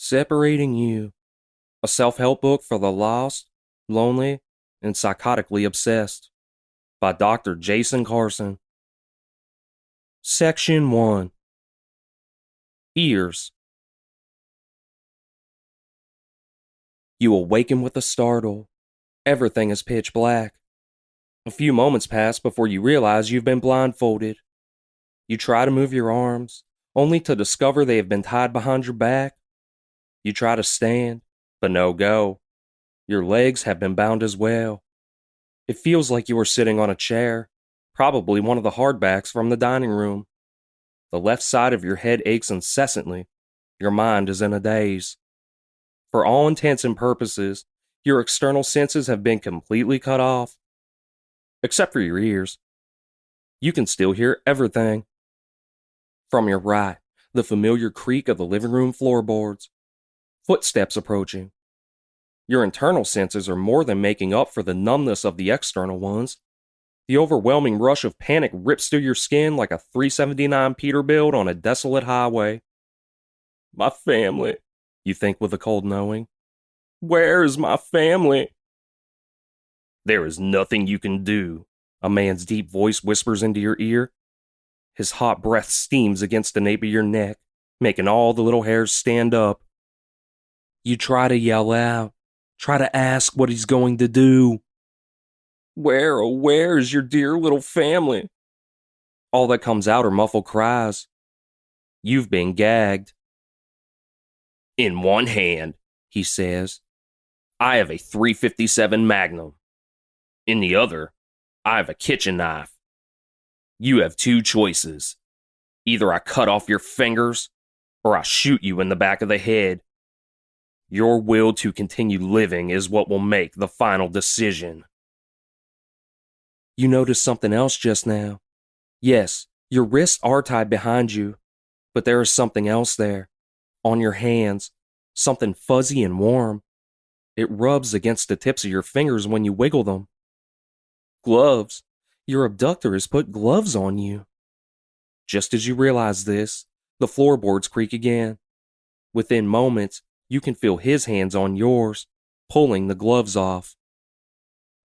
Separating You, a self-help book for the lost, lonely, and psychotically obsessed, by Dr. Jason Carson. Section 1. Ears. You awaken with a startle. Everything is pitch black. A few moments pass before you realize you've been blindfolded. You try to move your arms, only to discover they have been tied behind your back. You try to stand, but no go. Your legs have been bound as well. It feels like you are sitting on a chair, probably one of the hardbacks from the dining room. The left side of your head aches incessantly. Your mind is in a daze. For all intents and purposes, your external senses have been completely cut off. Except for your ears. You can still hear everything. From your right, the familiar creak of the living room floorboards. Footsteps approaching. Your internal senses are more than making up for the numbness of the external ones. The overwhelming rush of panic rips through your skin like a 379 Peterbilt on a desolate highway. My family, you think with a cold knowing. Where is my family? There is nothing you can do, a man's deep voice whispers into your ear. His hot breath steams against the nape of your neck, making all the little hairs stand up. You try to yell out, try to ask what he's going to do. Where, oh, where is your dear little family? All that comes out are muffled cries. You've been gagged. In one hand, he says, I have a .357 Magnum. In the other, I have a kitchen knife. You have two choices. Either I cut off your fingers, or I shoot you in the back of the head. Your will to continue living is what will make the final decision. You noticed something else just now. Yes, your wrists are tied behind you, but there is something else there. On your hands, something fuzzy and warm. It rubs against the tips of your fingers when you wiggle them. Gloves. Your abductor has put gloves on you. Just as you realize this, the floorboards creak again. Within moments, you can feel his hands on yours, pulling the gloves off.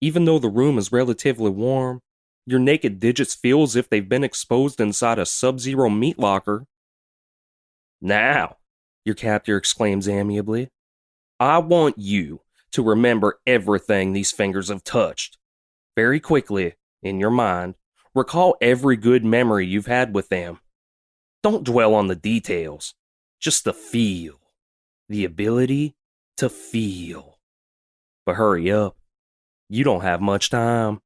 Even though the room is relatively warm, your naked digits feel as if they've been exposed inside a sub-zero meat locker. Now, your captor exclaims amiably, I want you to remember everything these fingers have touched. Very quickly, in your mind, recall every good memory you've had with them. Don't dwell on the details, just the feel, the ability to feel. But hurry up, you don't have much time.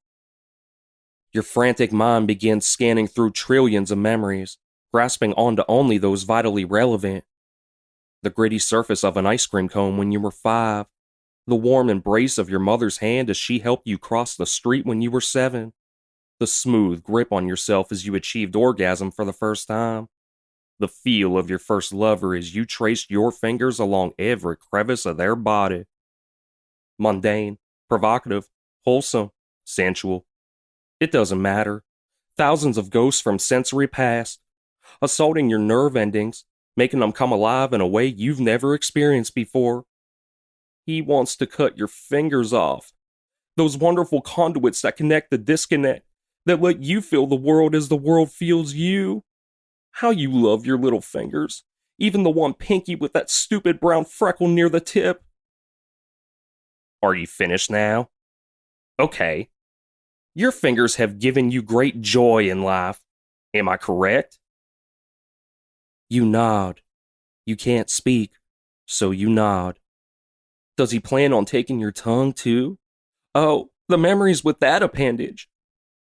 Your frantic mind begins scanning through trillions of memories, grasping onto only those vitally relevant. The gritty surface of an ice cream cone when you were 5, the warm embrace of your mother's hand as she helped you cross the street when you were 7, the smooth grip on yourself as you achieved orgasm for the first time, the feel of your first lover as you traced your fingers along every crevice of their body. Mundane, provocative, wholesome, sensual. It doesn't matter. Thousands of ghosts from sensory past, assaulting your nerve endings, making them come alive in a way you've never experienced before. He wants to cut your fingers off. Those wonderful conduits that connect the disconnect, that let you feel the world as the world feels you. How you love your little fingers, even the one pinky with that stupid brown freckle near the tip. Are you finished now? Okay. Your fingers have given you great joy in life. Am I correct? You nod. You can't speak, so you nod. Does he plan on taking your tongue too? Oh, the memories with that appendage.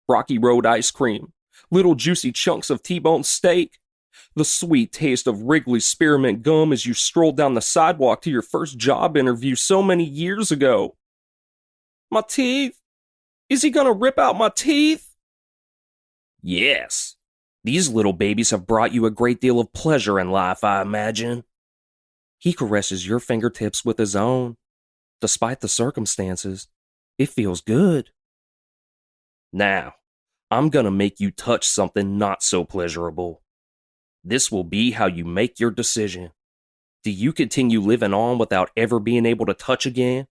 Rocky Road ice cream, little juicy chunks of T-bone steak, the sweet taste of Wrigley's spearmint gum as you strolled down the sidewalk to your first job interview so many years ago. My teeth? Is he gonna rip out my teeth? Yes. These little babies have brought you a great deal of pleasure in life, I imagine. He caresses your fingertips with his own. Despite the circumstances, it feels good. Now, I'm gonna make you touch something not so pleasurable. This will be how you make your decision. Do you continue living on without ever being able to touch again?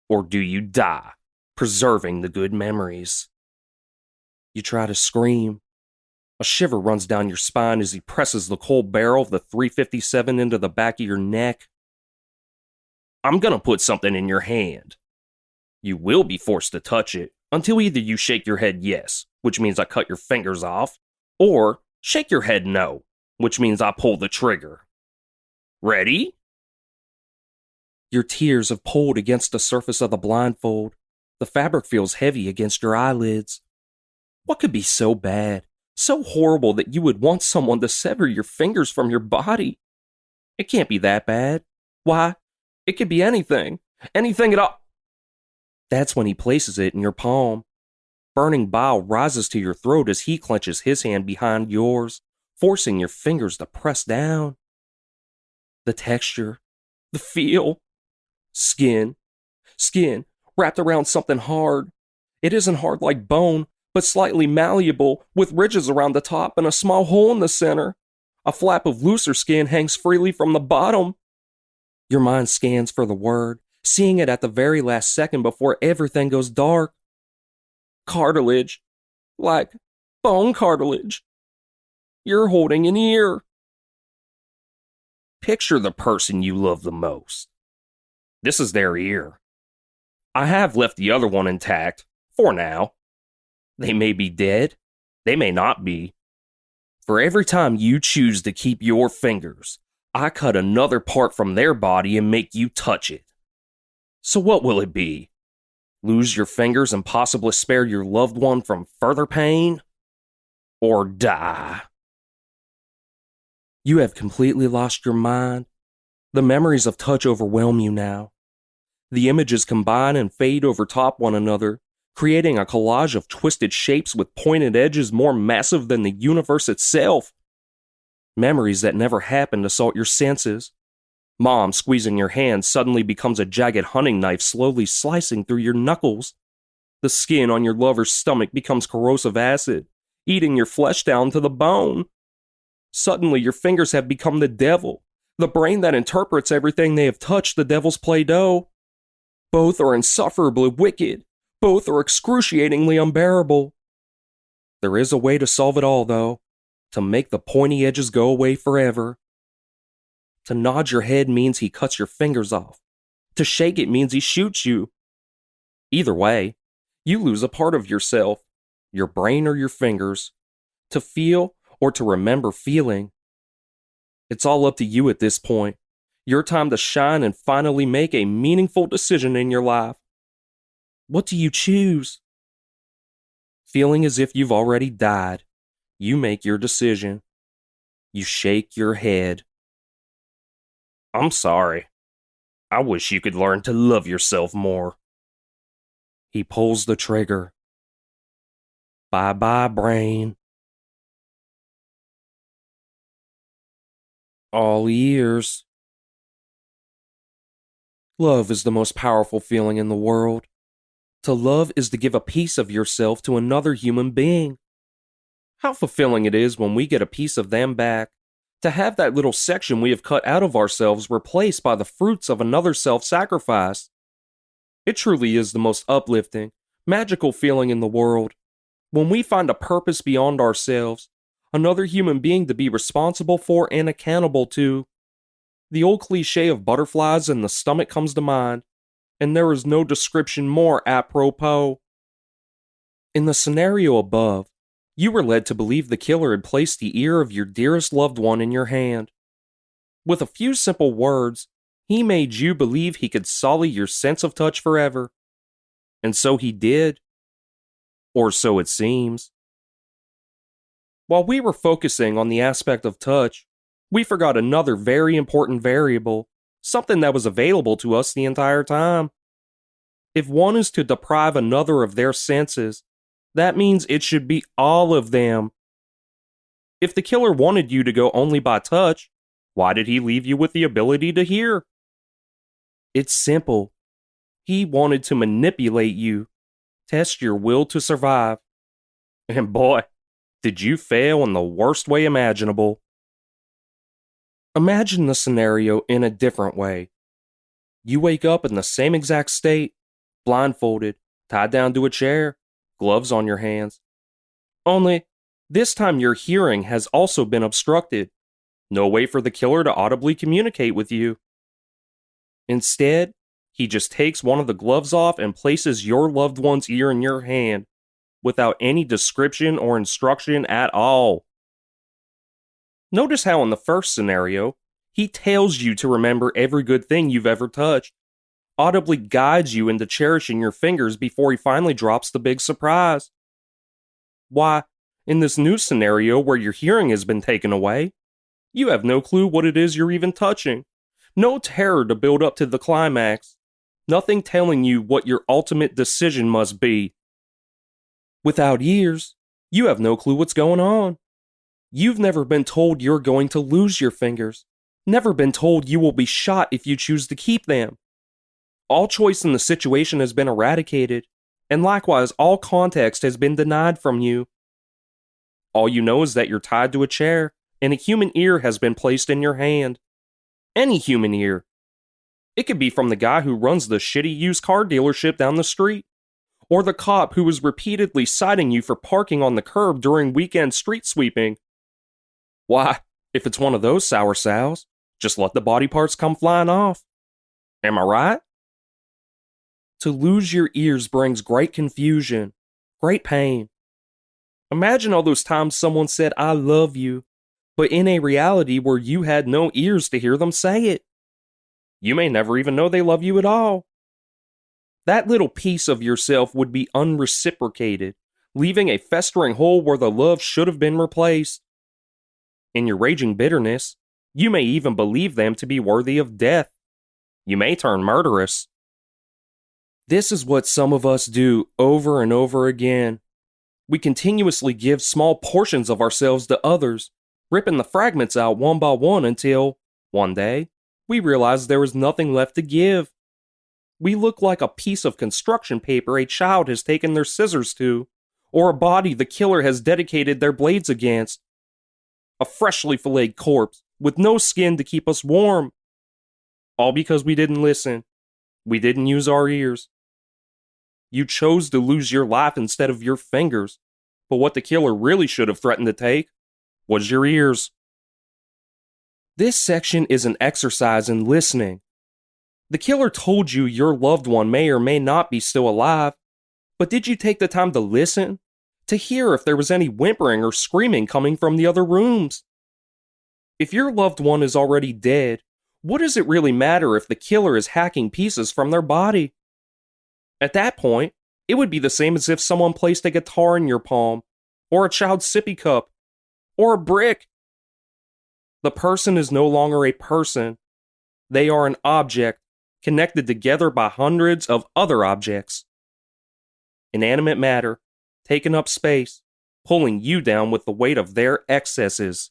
Or do you die, preserving the good memories? You try to scream. A shiver runs down your spine as he presses the cold barrel of the 357 into the back of your neck. I'm gonna put something in your hand. You will be forced to touch it until either you shake your head yes, which means I cut your fingers off, or shake your head no, which means I pull the trigger. Ready? Your tears have pulled against the surface of the blindfold. The fabric feels heavy against your eyelids. What could be so bad, so horrible that you would want someone to sever your fingers from your body? It can't be that bad. Why? It could be anything. Anything at all. That's when he places it in your palm. Burning bile rises to your throat as he clenches his hand behind yours, forcing your fingers to press down. The texture, the feel, skin wrapped around something hard. It isn't hard like bone, but slightly malleable, with ridges around the top and a small hole in the center. A flap of looser skin hangs freely from the bottom. Your mind scans for the word, seeing it at the very last second before everything goes dark. Cartilage. Like bone cartilage. You're holding an ear. Picture the person you love the most. This is their ear. I have left the other one intact, for now. They may be dead. They may not be. For every time you choose to keep your fingers, I cut another part from their body and make you touch it. So what will it be? Lose your fingers and possibly spare your loved one from further pain? Or die? You have completely lost your mind. The memories of touch overwhelm you now. The images combine and fade over top one another, creating a collage of twisted shapes with pointed edges more massive than the universe itself. Memories that never happened assault your senses. Mom squeezing your hand suddenly becomes a jagged hunting knife slowly slicing through your knuckles. The skin on your lover's stomach becomes corrosive acid, eating your flesh down to the bone. Suddenly your fingers have become the devil, the brain that interprets everything they have touched the devil's Play-Doh. Both are insufferably wicked. Both are excruciatingly unbearable. There is a way to solve it all, though. To make the pointy edges go away forever. To nod your head means he cuts your fingers off. To shake it means he shoots you. Either way, you lose a part of yourself, your brain or your fingers, to feel or to remember feeling. It's all up to you at this point. Your time to shine and finally make a meaningful decision in your life. What do you choose? Feeling as if you've already died, you make your decision. You shake your head. I'm sorry. I wish you could learn to love yourself more. He pulls the trigger. Bye-bye, brain. All ears. Love is the most powerful feeling in the world. To love is to give a piece of yourself to another human being. How fulfilling it is when we get a piece of them back. To have that little section we have cut out of ourselves replaced by the fruits of another self-sacrifice. It truly is the most uplifting, magical feeling in the world. When we find a purpose beyond ourselves, another human being to be responsible for and accountable to. The old cliche of butterflies in the stomach comes to mind, and there is no description more apropos. In the scenario above, you were led to believe the killer had placed the ear of your dearest loved one in your hand. With a few simple words, he made you believe he could sully your sense of touch forever. And so he did. Or so it seems. While we were focusing on the aspect of touch, we forgot another very important variable, something that was available to us the entire time. If one is to deprive another of their senses, that means it should be all of them. If the killer wanted you to go only by touch, why did he leave you with the ability to hear? It's simple. He wanted to manipulate you, test your will to survive. And boy, did you fail in the worst way imaginable. Imagine the scenario in a different way. You wake up in the same exact state, blindfolded, tied down to a chair, gloves on your hands. Only, this time your hearing has also been obstructed. No way for the killer to audibly communicate with you. Instead, he just takes one of the gloves off and places your loved one's ear in your hand, without any description or instruction at all. Notice how in the first scenario, he tells you to remember every good thing you've ever touched, audibly guides you into cherishing your fingers before he finally drops the big surprise. Why, in this new scenario where your hearing has been taken away, you have no clue what it is you're even touching, no terror to build up to the climax, nothing telling you what your ultimate decision must be. Without ears, you have no clue what's going on. You've never been told you're going to lose your fingers, never been told you will be shot if you choose to keep them. All choice in the situation has been eradicated, and likewise all context has been denied from you. All you know is that you're tied to a chair, and a human ear has been placed in your hand. Any human ear. It could be from the guy who runs the shitty used car dealership down the street, or the cop who is repeatedly citing you for parking on the curb during weekend street sweeping. Why, if it's one of those sour sows, just let the body parts come flying off. Am I right? To lose your ears brings great confusion, great pain. Imagine all those times someone said, "I love you," but in a reality where you had no ears to hear them say it. You may never even know they love you at all. That little piece of yourself would be unreciprocated, leaving a festering hole where the love should have been replaced. In your raging bitterness, you may even believe them to be worthy of death. You may turn murderous. This is what some of us do over and over again. We continuously give small portions of ourselves to others, ripping the fragments out one by one until, one day, we realize there is nothing left to give. We look like a piece of construction paper a child has taken their scissors to, or a body the killer has dedicated their blades against. A freshly filleted corpse with no skin to keep us warm. All because we didn't listen. We didn't use our ears. You chose to lose your life instead of your fingers, but what the killer really should have threatened to take was your ears. This section is an exercise in listening. The killer told you your loved one may or may not be still alive, but did you take the time to listen? To hear if there was any whimpering or screaming coming from the other rooms? If your loved one is already dead, what does it really matter if the killer is hacking pieces from their body? At that point, it would be the same as if someone placed a guitar in your palm, or a child's sippy cup, or a brick. The person is no longer a person. They are an object, connected together by hundreds of other objects. Inanimate matter, taking up space, pulling you down with the weight of their excesses.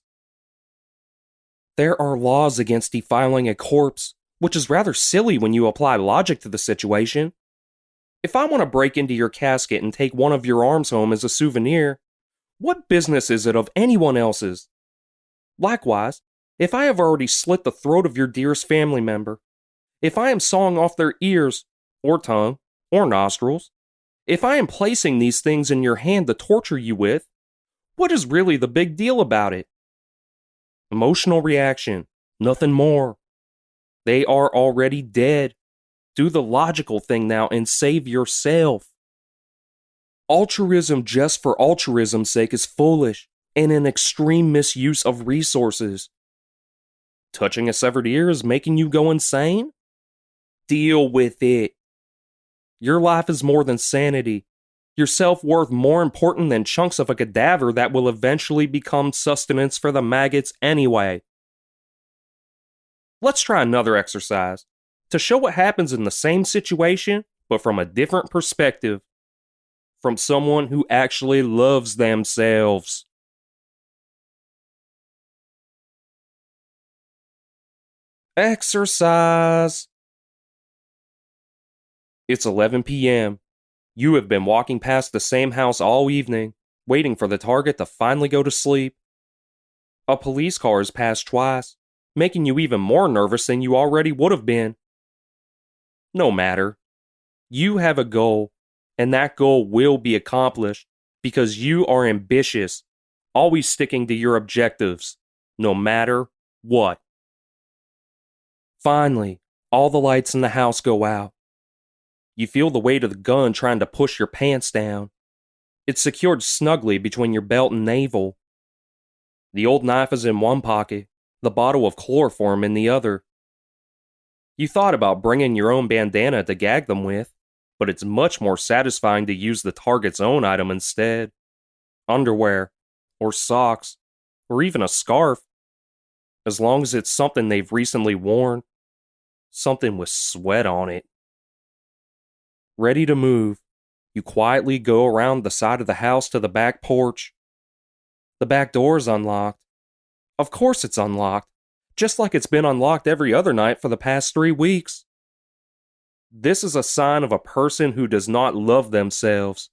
There are laws against defiling a corpse, which is rather silly when you apply logic to the situation. If I want to break into your casket and take one of your arms home as a souvenir, what business is it of anyone else's? Likewise, if I have already slit the throat of your dearest family member, if I am sawing off their ears, or tongue, or nostrils, if I am placing these things in your hand to torture you with, what is really the big deal about it? Emotional reaction, nothing more. They are already dead. Do the logical thing now and save yourself. Altruism just for altruism's sake is foolish and an extreme misuse of resources. Touching a severed ear is making you go insane? Deal with it. Your life is more than sanity. Your self-worth more important than chunks of a cadaver that will eventually become sustenance for the maggots anyway. Let's try another exercise to show what happens in the same situation, but from a different perspective. From someone who actually loves themselves. Exercise. It's 11 p.m. You have been walking past the same house all evening, waiting for the target to finally go to sleep. A police car has passed twice, making you even more nervous than you already would have been. No matter. You have a goal, and that goal will be accomplished because you are ambitious, always sticking to your objectives, no matter what. Finally, all the lights in the house go out. You feel the weight of the gun trying to push your pants down. It's secured snugly between your belt and navel. The old knife is in one pocket, the bottle of chloroform in the other. You thought about bringing your own bandana to gag them with, but it's much more satisfying to use the target's own item instead. Underwear, or socks, or even a scarf. As long as it's something they've recently worn. Something with sweat on it. Ready to move, you quietly go around the side of the house to the back porch. The back door is unlocked. Of course it's unlocked, just like it's been unlocked every other night for the past 3 weeks. This is a sign of a person who does not love themselves,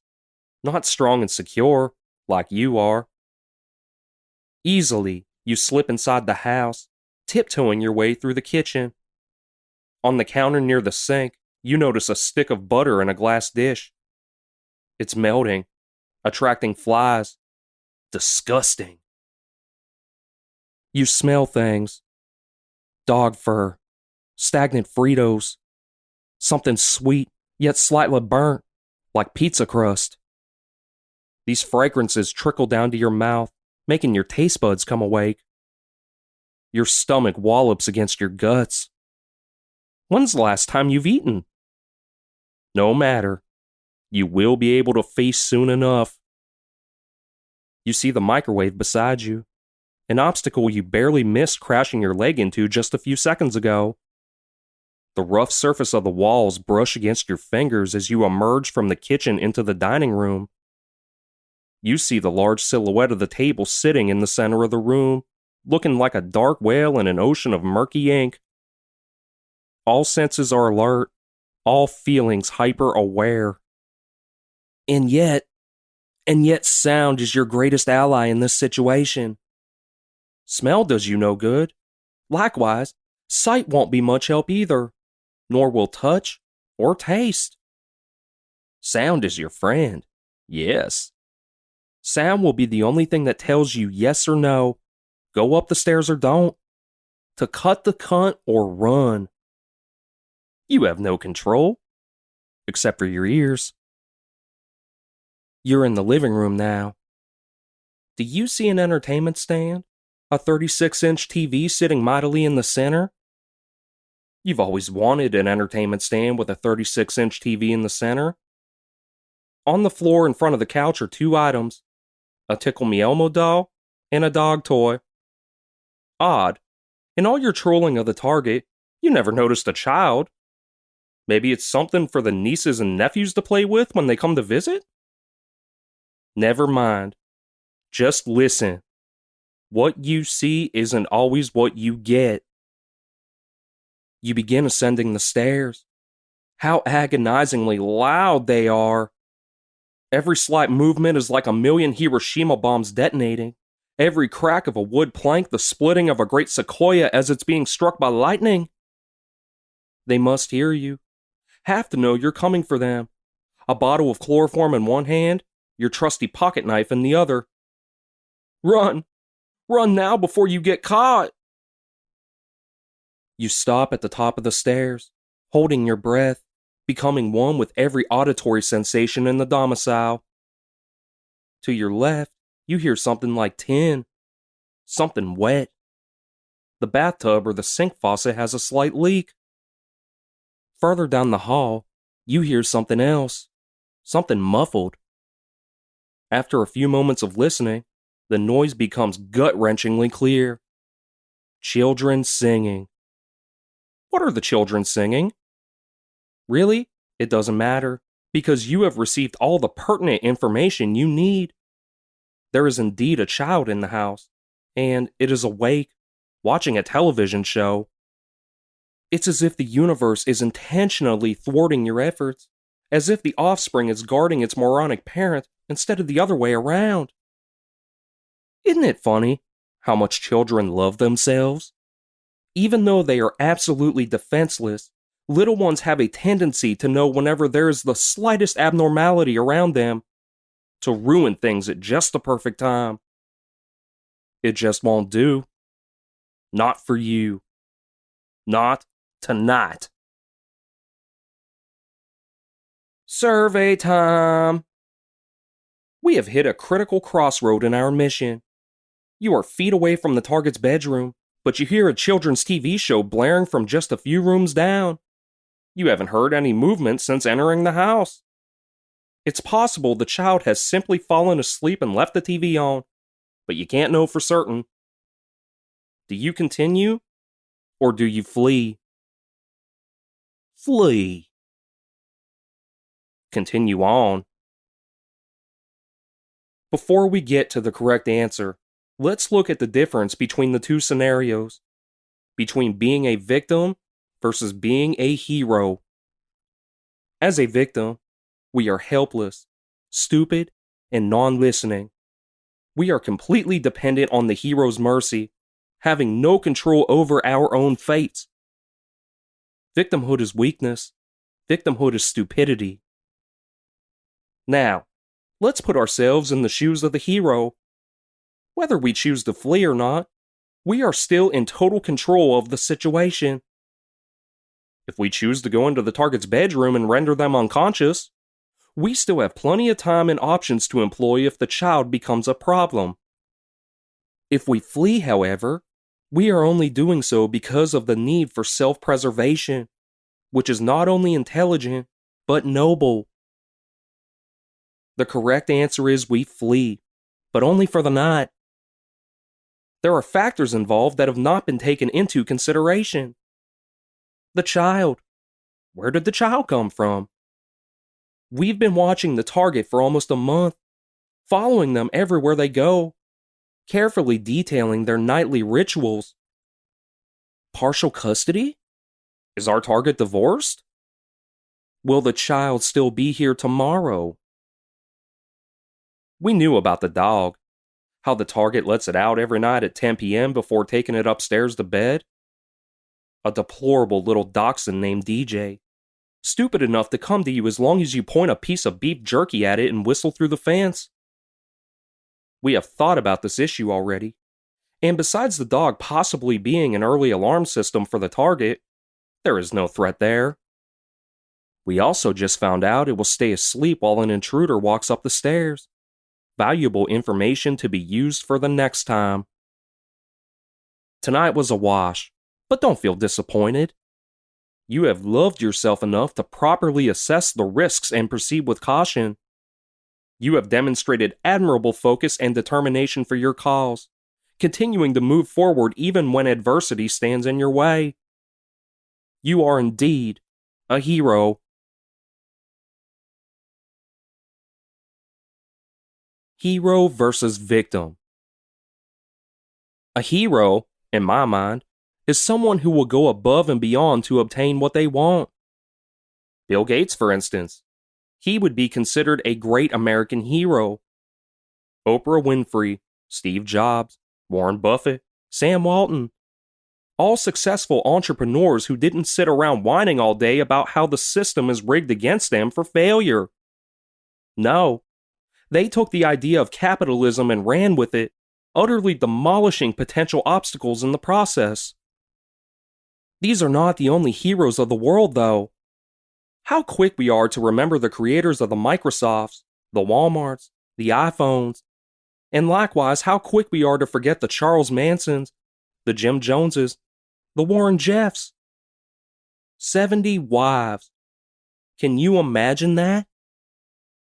not strong and secure like you are. Easily, you slip inside the house, tiptoeing your way through the kitchen. On the counter near the sink, you notice a stick of butter in a glass dish. It's melting, attracting flies. Disgusting. You smell things. Dog fur, stagnant Fritos, something sweet yet slightly burnt, like pizza crust. These fragrances trickle down to your mouth, making your taste buds come awake. Your stomach wallops against your guts. When's the last time you've eaten? No matter. You will be able to feast soon enough. You see the microwave beside you, an obstacle you barely missed crashing your leg into just a few seconds ago. The rough surface of the walls brush against your fingers as you emerge from the kitchen into the dining room. You see the large silhouette of the table sitting in the center of the room, looking like a dark whale in an ocean of murky ink. All senses are alert, all feelings hyper-aware. And yet sound is your greatest ally in this situation. Smell does you no good. Likewise, sight won't be much help either, nor will touch or taste. Sound is your friend, yes. Sound will be the only thing that tells you yes or no, go up the stairs or don't, to cut the cunt or run. You have no control, except for your ears. You're in the living room now. Do you see an entertainment stand? A 36-inch TV sitting mightily in the center? You've always wanted an entertainment stand with a 36-inch TV in the center. On the floor in front of the couch are 2 items, a Tickle Me Elmo doll and a dog toy. Odd. In all your trolling of the Target, you never noticed a child. Maybe it's something for the nieces and nephews to play with when they come to visit? Never mind. Just listen. What you see isn't always what you get. You begin ascending the stairs. How agonizingly loud they are. Every slight movement is like a million Hiroshima bombs detonating. Every crack of a wood plank the splitting of a great sequoia as it's being struck by lightning. They must hear you. Have to know you're coming for them. A bottle of chloroform in one hand, your trusty pocket knife in the other. Run! Run now before you get caught! You stop at the top of the stairs, holding your breath, becoming one with every auditory sensation in the domicile. To your left, you hear something like tin. Something wet. The bathtub or the sink faucet has a slight leak. Further down the hall, you hear something else. Something muffled. After a few moments of listening, the noise becomes gut-wrenchingly clear. Children singing. What are the children singing? Really? It doesn't matter, because you have received all the pertinent information you need. There is indeed a child in the house, and it is awake, watching a television show. It's as if the universe is intentionally thwarting your efforts, as if the offspring is guarding its moronic parent instead of the other way around. Isn't it funny how much children love themselves? Even though they are absolutely defenseless, little ones have a tendency to know whenever there is the slightest abnormality around them, to ruin things at just the perfect time. It just won't do. Not for you. Not tonight. Survey time. We have hit a critical crossroad in our mission. You are feet away from the target's bedroom, but you hear a children's TV show blaring from just a few rooms down. You haven't heard any movement since entering the house. It's possible the child has simply fallen asleep and left the TV on, but you can't know for certain. Do you continue, or do you flee? Flee. Continue on. Before we get to the correct answer, let's look at the difference between the two scenarios, between being a victim versus being a hero. As a victim, we are helpless, stupid, and non-listening. We are completely dependent on the hero's mercy, having no control over our own fates. Victimhood is weakness. Victimhood is stupidity. Now, let's put ourselves in the shoes of the hero. Whether we choose to flee or not, we are still in total control of the situation. If we choose to go into the target's bedroom and render them unconscious, we still have plenty of time and options to employ if the child becomes a problem. If we flee, however, we are only doing so because of the need for self-preservation, which is not only intelligent, but noble. The correct answer is we flee, but only for the night. There are factors involved that have not been taken into consideration. The child. Where did the child come from? We've been watching the target for almost a month, following them everywhere they go, carefully detailing their nightly rituals. Partial custody? Is our target divorced? Will the child still be here tomorrow? We knew about the dog, how the target lets it out every night at 10 p.m. before taking it upstairs to bed. A deplorable little dachshund named DJ, stupid enough to come to you as long as you point a piece of beef jerky at it and whistle through the fence. We have thought about this issue already, and besides the dog possibly being an early alarm system for the target, there is no threat there. We also just found out it will stay asleep while an intruder walks up the stairs. Valuable information to be used for the next time. Tonight was a wash, but don't feel disappointed. You have loved yourself enough to properly assess the risks and proceed with caution. You have demonstrated admirable focus and determination for your cause, continuing to move forward even when adversity stands in your way. You are indeed a hero. Hero versus victim. A hero, in my mind, is someone who will go above and beyond to obtain what they want. Bill Gates, for instance, he would be considered a great American hero. Oprah Winfrey, Steve Jobs, Warren Buffett, Sam Walton, all successful entrepreneurs who didn't sit around whining all day about how the system is rigged against them for failure. No. They took the idea of capitalism and ran with it, utterly demolishing potential obstacles in the process. These are not the only heroes of the world, though. How quick we are to remember the creators of the Microsofts, the Walmarts, the iPhones, and likewise how quick we are to forget the Charles Mansons, the Jim Joneses, the Warren Jeffs. 70 wives. Can you imagine that?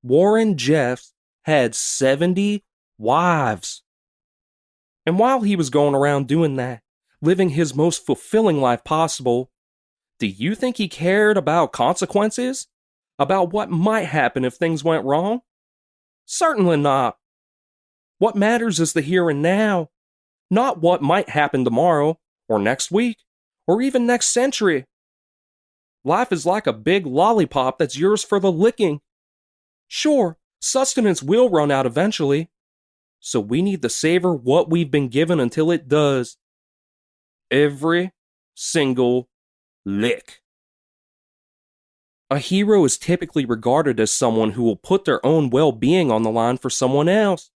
Warren Jeffs had 70 wives. And while he was going around doing that, living his most fulfilling life possible, do you think he cared about consequences? About what might happen if things went wrong? Certainly not. What matters is the here and now, not what might happen tomorrow, or next week, or even next century. Life is like a big lollipop that's yours for the licking. Sure, sustenance will run out eventually, so we need to savor what we've been given until it does. Every single lick. A hero is typically regarded as someone who will put their own well-being on the line for someone else.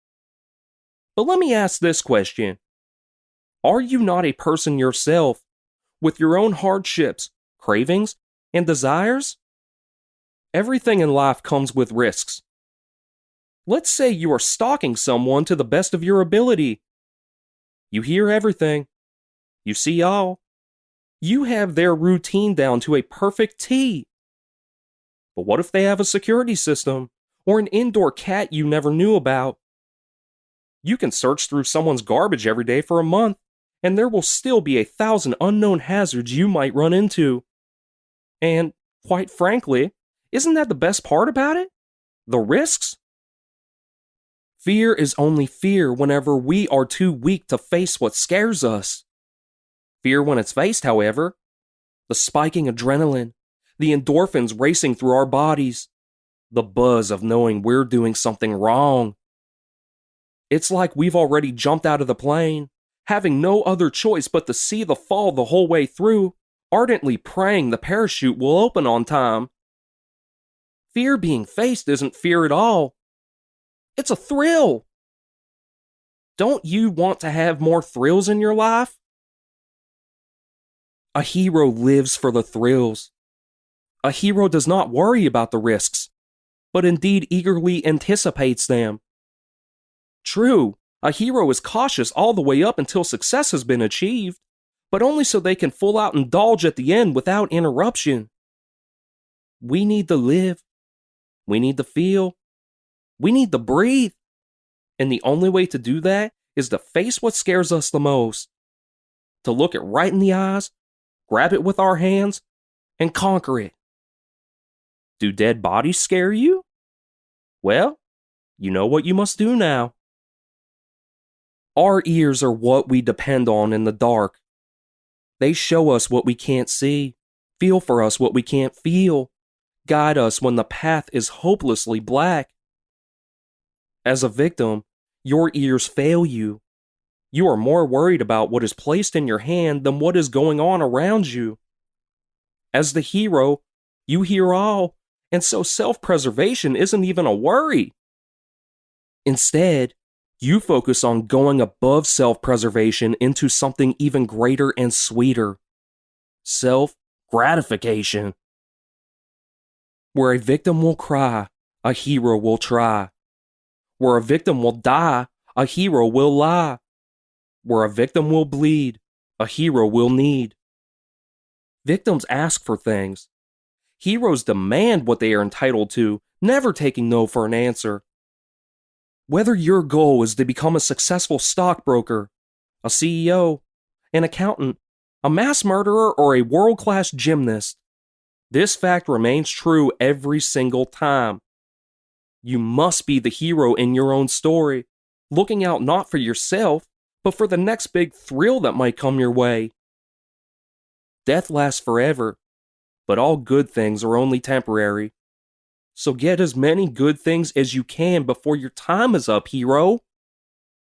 But let me ask this question. Are you not a person yourself, with your own hardships, cravings, and desires? Everything in life comes with risks. Let's say you are stalking someone to the best of your ability. You hear everything. You see all. You have their routine down to a perfect T. But what if they have a security system, or an indoor cat you never knew about? You can search through someone's garbage every day for a month, and there will still be 1,000 unknown hazards you might run into. And, quite frankly, isn't that the best part about it? The risks? Fear is only fear whenever we are too weak to face what scares us. Fear when it's faced, however, the spiking adrenaline, the endorphins racing through our bodies, the buzz of knowing we're doing something wrong. It's like we've already jumped out of the plane, having no other choice but to see the fall the whole way through, ardently praying the parachute will open on time. Fear being faced isn't fear at all. It's a thrill. Don't you want to have more thrills in your life? A hero lives for the thrills. A hero does not worry about the risks, but indeed eagerly anticipates them. True, a hero is cautious all the way up until success has been achieved, but only so they can full out indulge at the end without interruption. We need to live. We need to feel. We need to breathe. And the only way to do that is to face what scares us the most. To look it right in the eyes, grab it with our hands, and conquer it. Do dead bodies scare you? Well, you know what you must do now. Our ears are what we depend on in the dark. They show us what we can't see, feel for us what we can't feel, guide us when the path is hopelessly black. As a victim, your ears fail you. You are more worried about what is placed in your hand than what is going on around you. As the hero, you hear all, and so self-preservation isn't even a worry. Instead, you focus on going above self-preservation into something even greater and sweeter. Self-gratification. Where a victim will cry, a hero will try. Where a victim will die, a hero will lie. Where a victim will bleed, a hero will need. Victims ask for things. Heroes demand what they are entitled to, never taking no for an answer. Whether your goal is to become a successful stockbroker, a CEO, an accountant, a mass murderer, or a world-class gymnast, this fact remains true every single time. You must be the hero in your own story, looking out not for yourself, but for the next big thrill that might come your way. Death lasts forever, but all good things are only temporary. So get as many good things as you can before your time is up, hero.